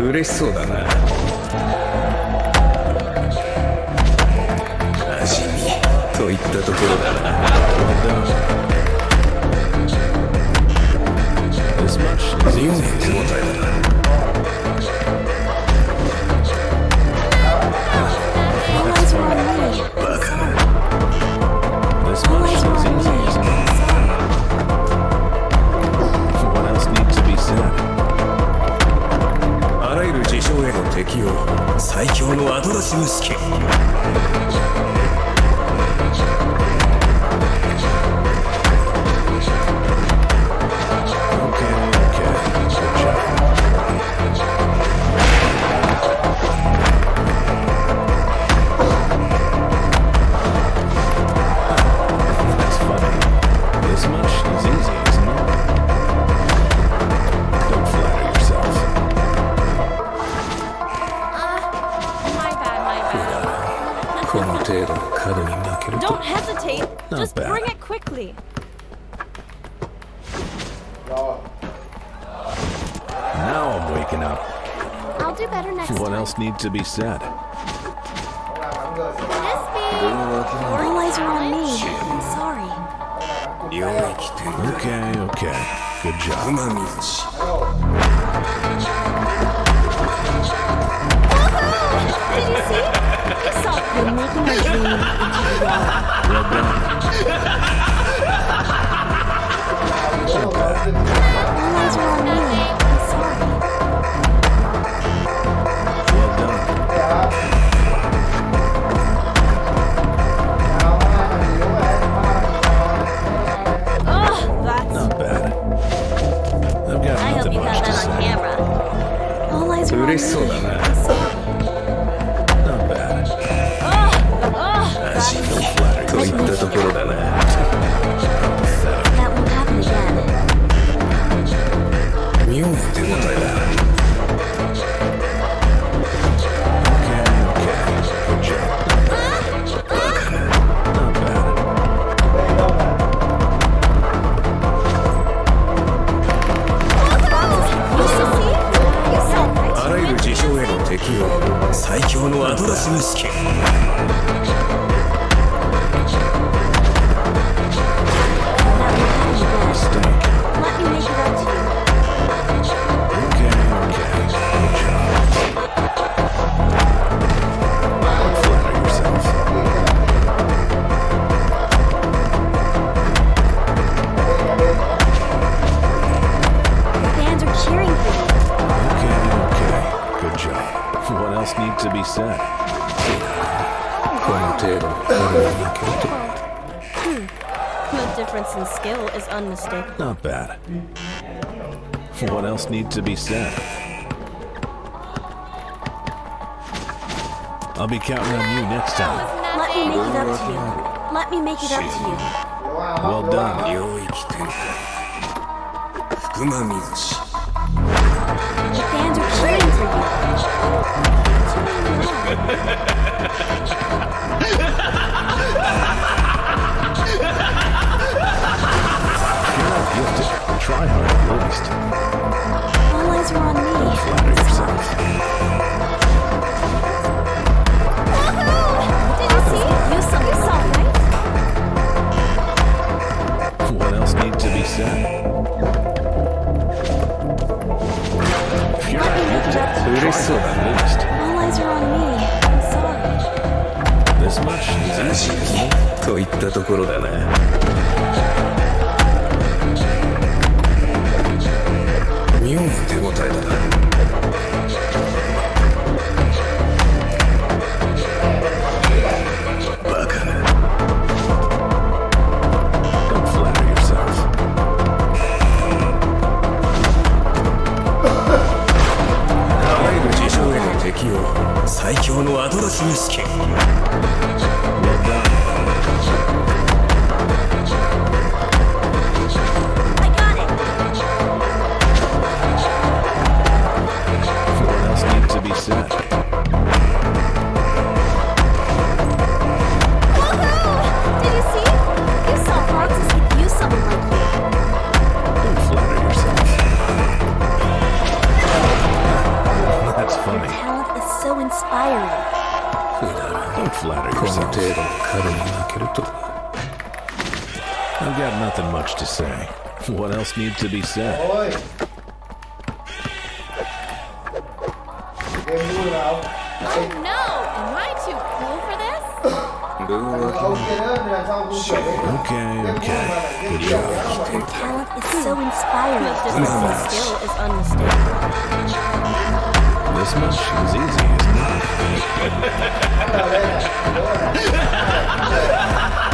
嬉しそうだな。味見といったところだな。妙な手応えだな。バカな。This much is easy, isn't it? What else needs to be said? あらゆる事象への適応。最強のアドラシム試験。Don't hesitate. Just bad. bring it quickly. Now I'm waking up. I'll do better next What time. else needs to be said? All eyes are on me. I'm sorry. 領域展開。 Okay, okay. Good job. 馬水し。 Did you see? You saw him making a dream into the water. Well done. All eyes are on me. I'm sorry. Well done. Ugh, that's... Not bad. I've got I hope nothing you got much to that on say. camera. All eyes are on me. 嬉しそうだな。 I'm sorry. Not bad. Ugh, 味見といったところだな。 that won't happen again. 妙な手応えだ。 Okay, okay. Good job. バカな。 Not bad. You see? You said right. あらゆる事象への適応。最強のアドラシム試験。 Mistake. Let me make it up to you. Okay, okay. Good job. Don't flatter yourself. The fans are cheering for you. Okay, okay. Good job. What else needs to be said? この程度の俺に負けると。 The difference in skill is unmistakable. Not bad. What else needs to be said? I'll be counting on you next time. Let me make it up to you. Let me make it up to you. Well done. 領域展開。福間水氏。 The fans are cheering for you. You're not gifted. Try hard at least. All eyes are on me. Flatter yourself. Did you see? You saw, right? What else needs to be said? If you're not gifted, try hard at least. All eyes are on me. I'm sorry. This much is easy, isn't it? といったところだな。妙な手応えだな。バカな。 Don't flatter yourself. あらゆる事象への適応。最強のアドラシム試験。 Well done. I got it. I've got nothing much to say. What else needs to be said? โอ้ยเกมรู้แล้ว Oh no! Am I too cool for this? เอาเกมเริ่มเนี่ยชอบกูเฉย Okay, okay. Good job. Your talent is so inspiring. Just the skill is unmistakable. This much is easy, isn't it?